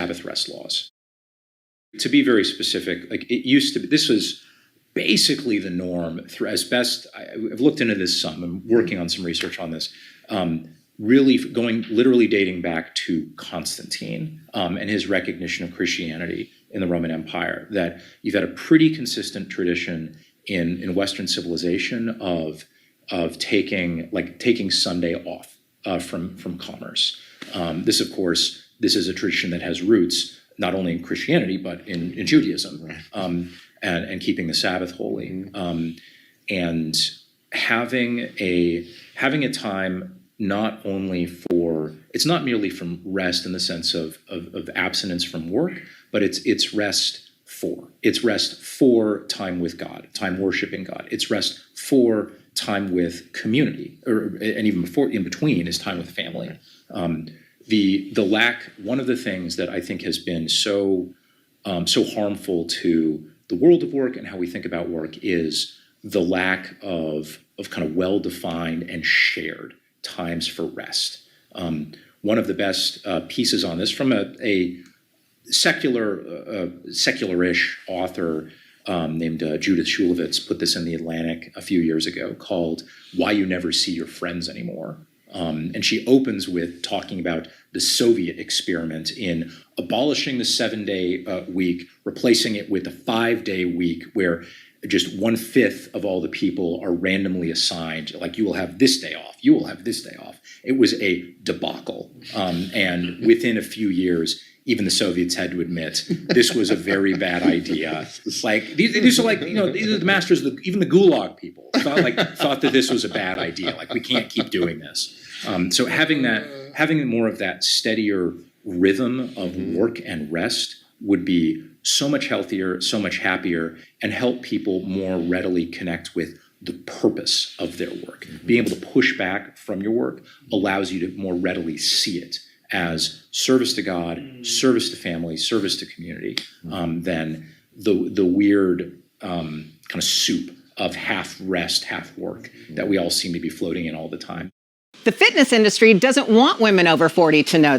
Sabbath rest laws. To be very specific, like it used to be, this was basically the norm as best I've looked into this some. I'm working on some research on this. Really literally dating back to Constantine and his recognition of Christianity in the Roman Empire, that you've had a pretty consistent tradition in Western civilization of taking Sunday off from commerce. This is a tradition that has roots not only in Christianity but in Judaism, right. And keeping the Sabbath holy, and having a time not only it's not merely from rest in the sense of abstinence from work, but it's rest for time with God, time worshiping God. It's rest for time with community, and even in between is time with family. One of the things that I think has been so harmful to the world of work and how we think about work is the lack of kind of well-defined and shared times for rest. One of the best pieces on this from a secular-ish author named Judith Shulevitz put this in The Atlantic a few years ago, called "Why You Never See Your Friends Anymore." And she opens with talking about the Soviet experiment in abolishing the 7-day week, replacing it with a 5-day week where just 1/5 of all the people are randomly assigned, like, you will have this day off, you will have this day off. It was a debacle. And within a few years, even the Soviets had to admit this was a very bad idea. Like these are these are the masters of even the Gulag people thought that this was a bad idea. Like, we can't keep doing this. So having more of that steadier rhythm of work and rest would be so much healthier, so much happier, and help people more readily connect with the purpose of their work. Being able to push back from your work allows you to more readily see it as service to God, service to family, service to community, than the weird kind of soup of half rest, half work that we all seem to be floating in all the time. The fitness industry doesn't want women over 40 to know